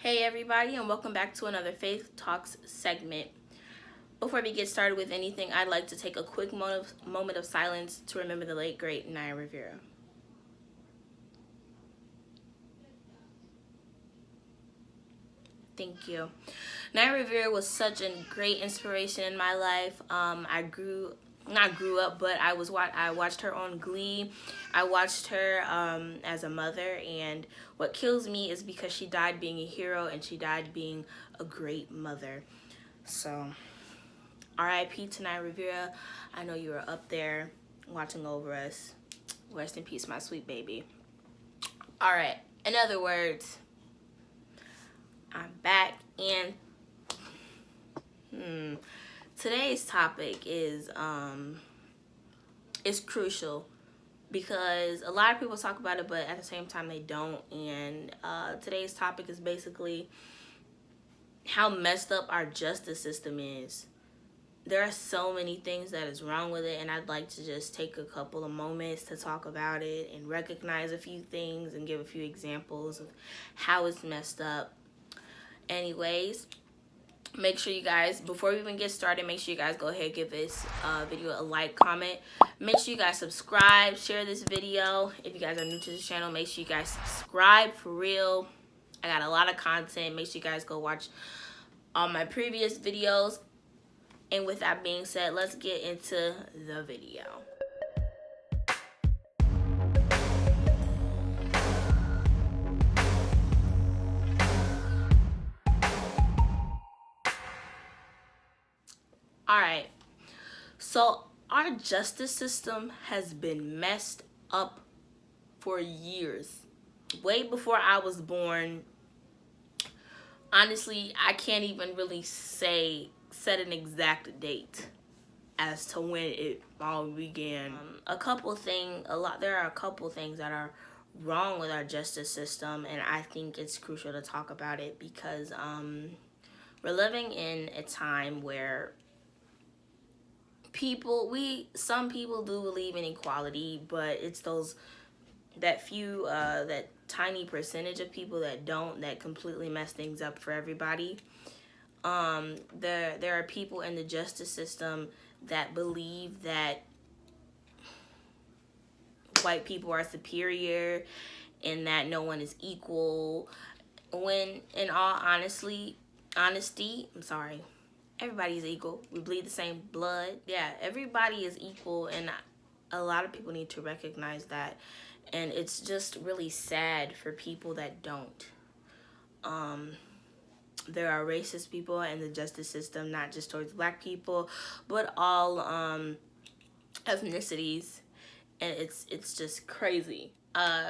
Hey everybody, and welcome back to another Faith Talks segment. Before we get started with anything, I'd like to take a quick moment of silence to remember the late great Naya Rivera. Thank you. Naya Rivera was such a great inspiration in my life. I grew up, but I watched her on Glee. I watched her as a mother, and what kills me is because she died being a hero and she died being a great mother. So, R.I.P. to Naya Rivera. I know you were up there watching over us. Rest in peace, my sweet baby. All right. In other words, I'm back, and today's topic is crucial because a lot of people talk about it, but at the same time they don't. And today's topic is basically how messed up our justice system is. There are so many things that is wrong with it, and I'd like to just take a couple of moments to talk about it and recognize a few things and give a few examples of how it's messed up. Anyways, make sure you guys, before we even get started, make sure you guys go ahead and give this video a like, comment. Make sure you guys subscribe, share this video. If you guys are new to this channel, make sure you guys subscribe for real. I got a lot of content. Make sure you guys go watch all my previous videos. And with that being said, let's get into the video. Alright, so our justice system has been messed up for years. Way before I was born. Honestly, I can't even really set an exact date as to when it all began. There are a couple things that are wrong with our justice system, and I think it's crucial to talk about it because we're living in a time where some people do believe in equality, but it's that tiny percentage of people that don't, that completely mess things up for everybody. There are people in the justice system that believe that white people are superior and that no one is equal, when in all honesty, everybody is equal. We bleed the same blood. Yeah, everybody is equal, and a lot of people need to recognize that. And it's just really sad for people that don't. There are racist people in the justice system, not just towards black people, but all ethnicities, and it's just crazy.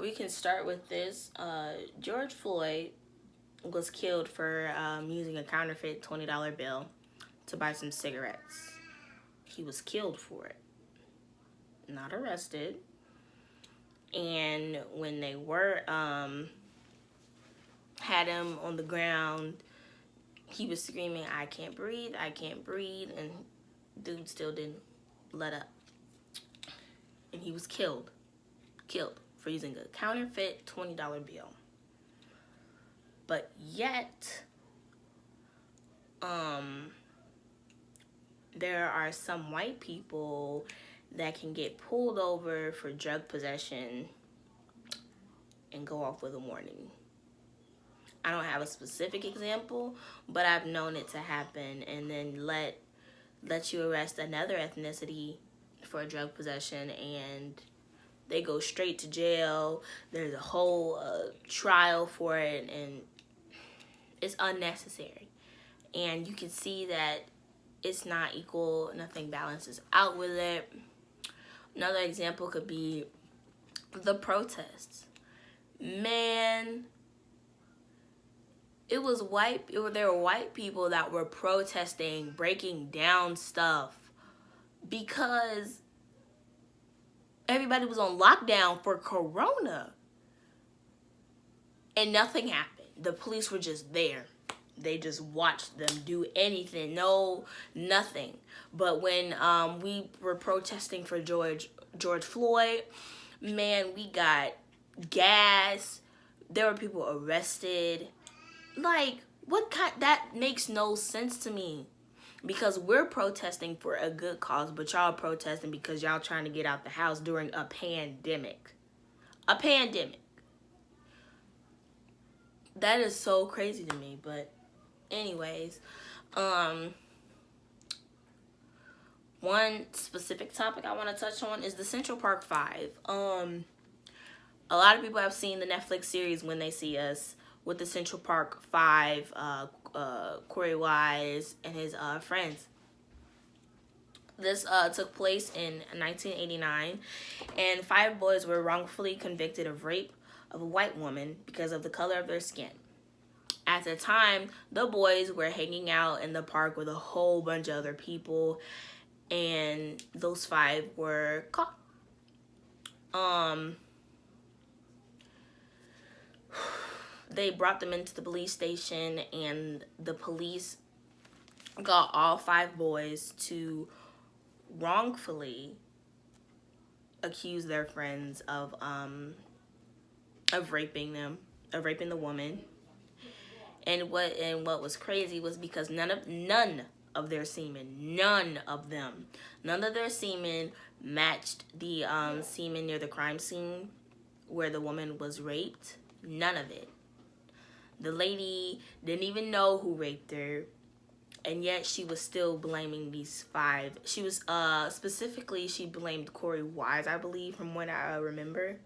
We can start with this. George Floyd was killed for using a counterfeit $20 bill to buy some cigarettes. He was killed for it, not arrested. And when they were had him on the ground, he was screaming, I can't breathe, and dude still didn't let up. And he was killed for using a counterfeit $20 bill. But yet, there are some white people that can get pulled over for drug possession and go off with a warning. I don't have a specific example, but I've known it to happen, and then let you arrest another ethnicity for drug possession, and they go straight to jail. There's a whole trial for it, and it's unnecessary. And you can see that it's not equal. Nothing balances out with it. Another example could be the protests. Man, there were white people that were protesting, breaking down stuff because everybody was on lockdown for Corona. And nothing happened. The police were just there. They just watched them do anything. No, nothing. But when we were protesting for George Floyd, man, we got gas. There were people arrested. Like, what kind? That makes no sense to me. Because we're protesting for a good cause, but y'all protesting because y'all trying to get out the house during a pandemic. A pandemic. That is so crazy to me. But anyways, one specific topic I want to touch on is the Central Park Five. A lot of people have seen the Netflix series When They See Us with the Central Park Five, Corey Wise and his friends. This took place in 1989, and 5 boys were wrongfully convicted of rape of a white woman because of the color of their skin. At the time, the boys were hanging out in the park with a whole bunch of other people, and those 5 were caught. They brought them into the police station, and the police got all 5 boys to wrongfully accuse their friends of raping them, of raping the woman. And what was crazy was because none of their semen, none of their semen matched the semen near the crime scene where the woman was raped. None of it. The lady didn't even know who raped her, and yet she was still blaming these 5. She was specifically, she blamed Corey Wise, I believe, from what I remember.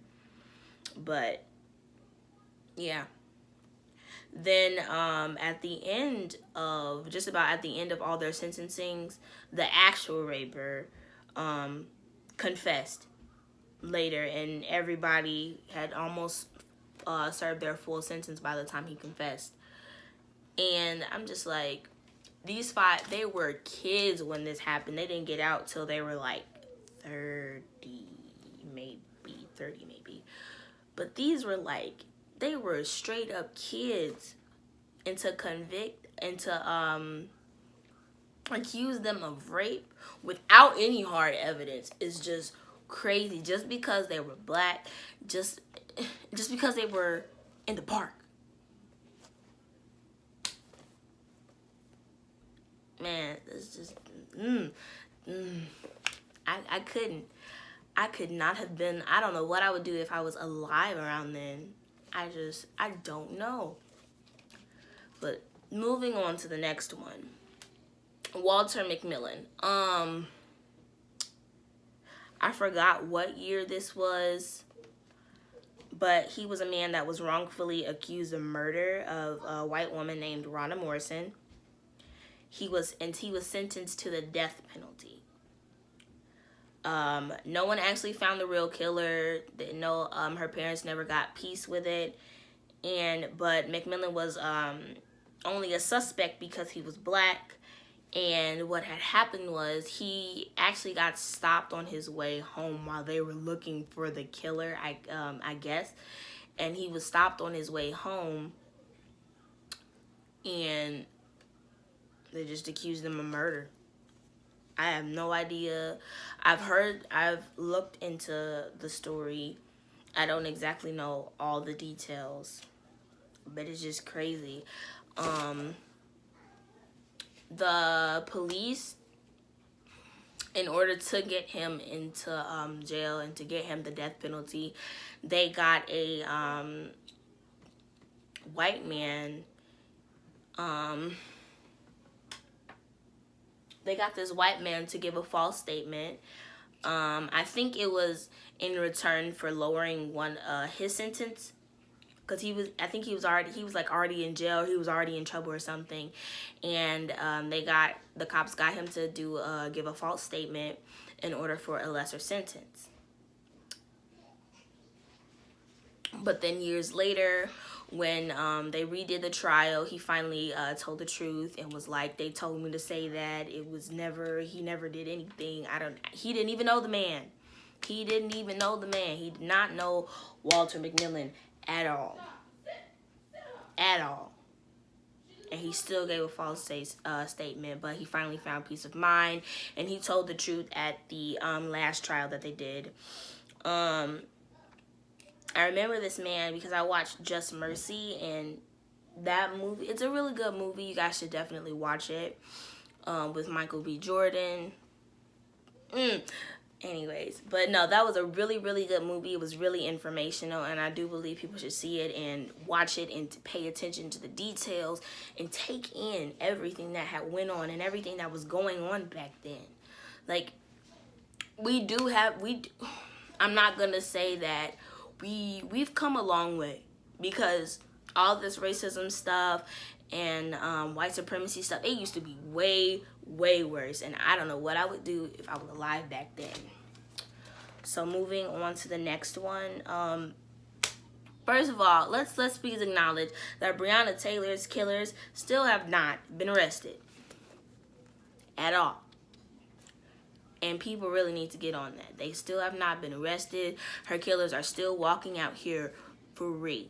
But yeah. Then at the end of, just about at the end of all their sentencings, the actual raper confessed later, and everybody had almost served their full sentence by the time he confessed. And I'm just like, these 5, they were kids when this happened. They didn't get out till they were like 30 maybe. But these were like, they were straight up kids, and to convict and to accuse them of rape without any hard evidence is just crazy. Just because they were black, just because they were in the park. Man, it's just I could not have been. I don't know what I would do if I was alive around then. I don't know. But moving on to the next one. Walter McMillan. I forgot what year this was, but he was a man that was wrongfully accused of murder of a white woman named Rhonda Morrison. He was sentenced to the death penalty. No one actually found the real killer. No, her parents never got peace with it. But McMillan was only a suspect because he was black. And what had happened was he actually got stopped on his way home while they were looking for the killer, I guess. And he was stopped on his way home, and they just accused him of murder. I have no idea. I've looked into the story. I don't exactly know all the details, but it's just crazy. The police, in order to get him into jail and to get him the death penalty, they got a white man. They got this white man to give a false statement. I think it was in return for lowering his sentence, because he was already in jail. He was already in trouble or something, and the cops got him to give a false statement in order for a lesser sentence. But then years later, when they redid the trial, he finally told the truth and was like, they told me to say that he never did anything. He didn't even know the man. He did not know Walter McMillan at all. And he still gave a false statement, but he finally found peace of mind, and he told the truth at the last trial that they did. I remember this man because I watched Just Mercy, and that movie, it's a really good movie. You guys should definitely watch it. With Michael B. Jordan. Anyways, but no, that was a really, really good movie. It was really informational, and I do believe people should see it and watch it and pay attention to the details and take in everything that had went on and everything that was going on back then. Like, I'm not gonna say that we've come a long way, because all this racism stuff and white supremacy stuff, it used to be way, way worse, and I don't know what I would do if I was alive back then. So moving on to the next one. First of all, let's please acknowledge that Brianna Taylor's killers still have not been arrested at all. And people really need to get on that. They still have not been arrested. Her killers are still walking out here free.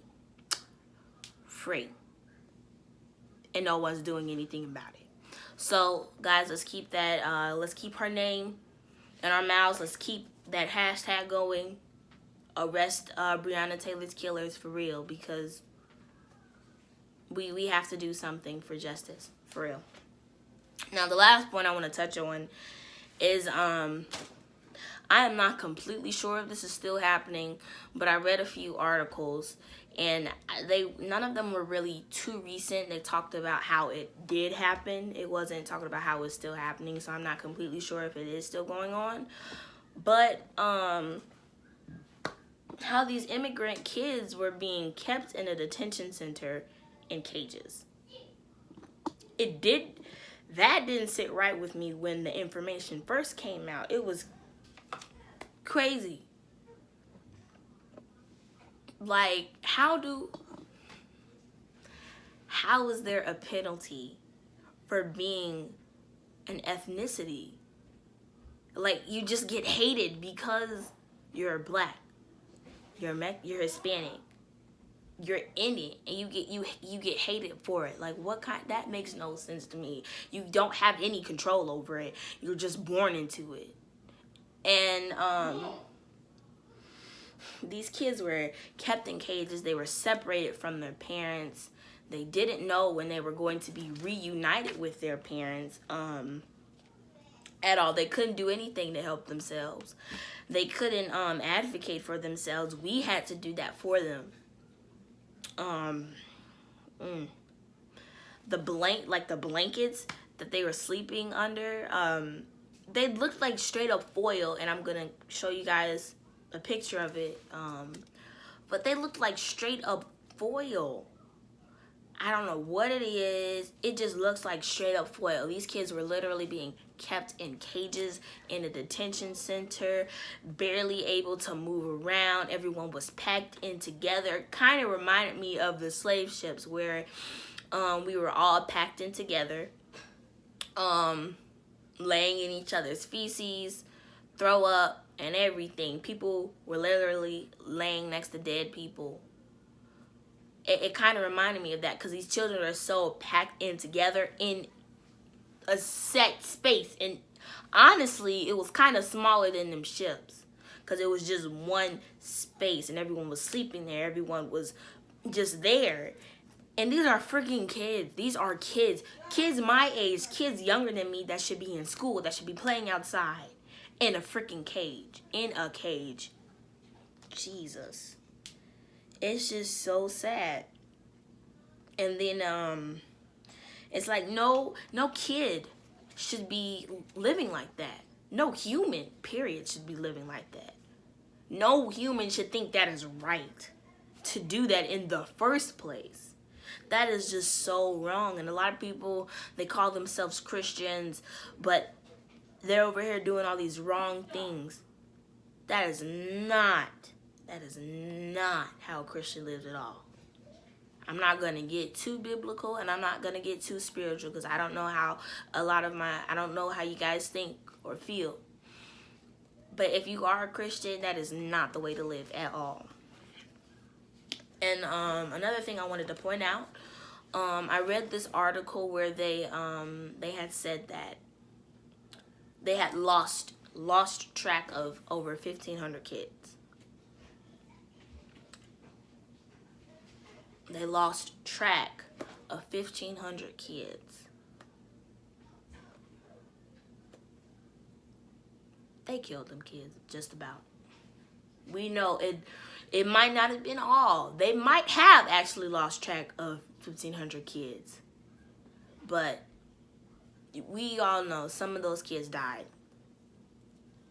And no one's doing anything about it. So, guys, let's keep that, let's keep her name in our mouths. Let's keep that hashtag going. Arrest Brianna Taylor's killers for real, because we have to do something for justice, for real. Now, the last point I want to touch on is I am not completely sure if this is still happening, but I read a few articles, and none of them were really too recent. They talked about how it did happen. It wasn't talking about how it's still happening, so I'm not completely sure if it is still going on. But how these immigrant kids were being kept in a detention center in cages. That didn't sit right with me when the information first came out. It was crazy. Like, how is there a penalty for being an ethnicity? Like, you just get hated because you're black, you're Hispanic, you're Indian, and you get hated for it. Like, what kind? That makes no sense to me. You don't have any control over it. You're just born into it. And these kids were kept in cages. They were separated from their parents. They didn't know when they were going to be reunited with their parents at all. They couldn't do anything to help themselves. They couldn't advocate for themselves. We had to do that for them. The blankets that they were sleeping under, they looked like straight up foil, and I'm gonna show you guys a picture of it. But they looked like straight up foil. I don't know what it is. It just looks like straight up foil. These kids were literally being kept in cages in a detention center, barely able to move around. Everyone was packed in together. Kind of reminded me of the slave ships, where we were all packed in together, laying in each other's feces, throw up, and everything. People were literally laying next to dead people. It kind of reminded me of that, because these children are so packed in together in a set space. And honestly, it was kind of smaller than them ships, because it was just one space and everyone was sleeping there. Everyone was just there. And these are freaking kids. These are kids. Kids my age, kids younger than me, that should be in school, that should be playing outside, in a freaking cage. In a cage. Jesus. It's just so sad. And then it's like no kid should be living like that. No human, period, should be living like that. No human should think that is right to do that in the first place. That is just so wrong. And a lot of people, they call themselves Christians, but they're over here doing all these wrong things. That is not how a Christian lives at all. I'm not going to get too biblical, and I'm not going to get too spiritual, because I don't know how I don't know how you guys think or feel. But if you are a Christian, that is not the way to live at all. And another thing I wanted to point out, I read this article where they had said that they had lost track of over 1,500 kids. They lost track of 1,500 kids. They killed them kids, just about. We know it might not have been all. They might have actually lost track of 1,500 kids. But we all know some of those kids died.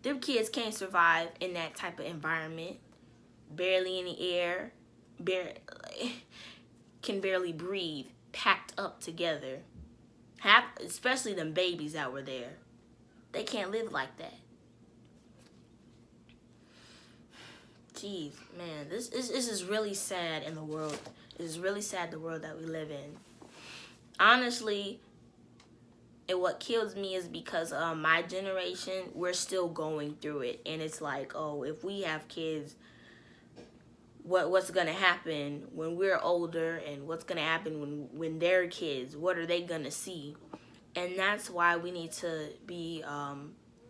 Them kids can't survive in that type of environment. Barely any air. Can barely breathe. Packed up together. Especially them babies that were there. They can't live like that. Jeez, man, this is really sad in the world. It is really sad, the world that we live in. Honestly, and what kills me is because my generation, we're still going through it. And it's like, oh, if we have kids, what's going to happen when we're older, and what's going to happen when they're kids? What are they going to see? And that's why we need to be...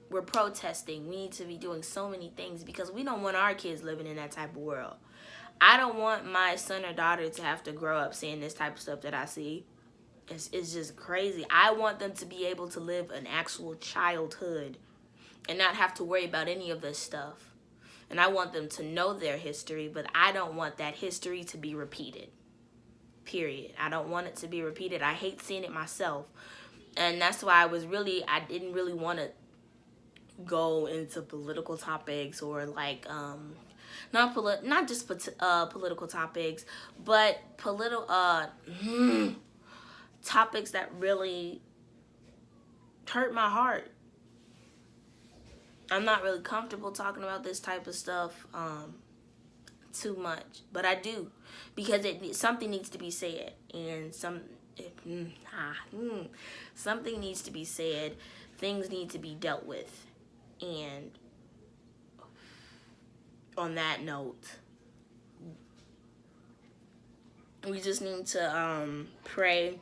we're protesting. We need to be doing so many things because we don't want our kids living in that type of world. I don't want my son or daughter to have to grow up seeing this type of stuff that I see. It's just crazy. I want them to be able to live an actual childhood and not have to worry about any of this stuff. And I want them to know their history, but I don't want that history to be repeated. Period. I don't want it to be repeated. I hate seeing it myself. And that's why I didn't really want to go into political topics or like not just political topics, but topics that really hurt my heart. I'm not really comfortable talking about this type of stuff too much, but I do, because something needs to be said, and something needs to be said. Things need to be dealt with. And on that note, we just need to pray.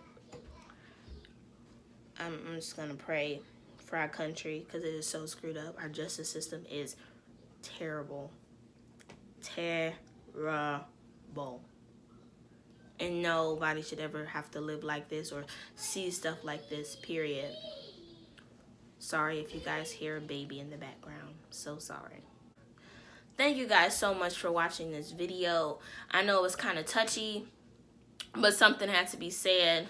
I'm just going to pray for our country because it is so screwed up. Our justice system is terrible. Terrible. And nobody should ever have to live like this or see stuff like this, period. Sorry if you guys hear a baby in the background. So sorry. Thank you guys so much for watching this video. I know it was kind of touchy, but something had to be said.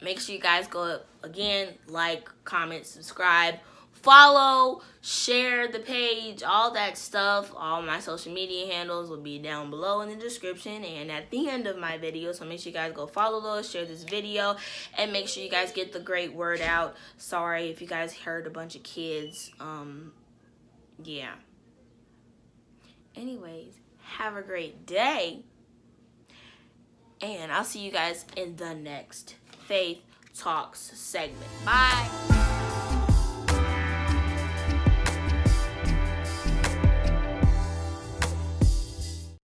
Make sure you guys go again, like, comment, subscribe, follow, share the page, all that stuff. All my social media handles will be down below in the description and at the end of my video. So make sure you guys go follow those, share this video, and make sure you guys get the great word out. Sorry if you guys heard a bunch of kids. Yeah. Anyways, have a great day. And I'll see you guys in the next Faith Talks segment. Bye.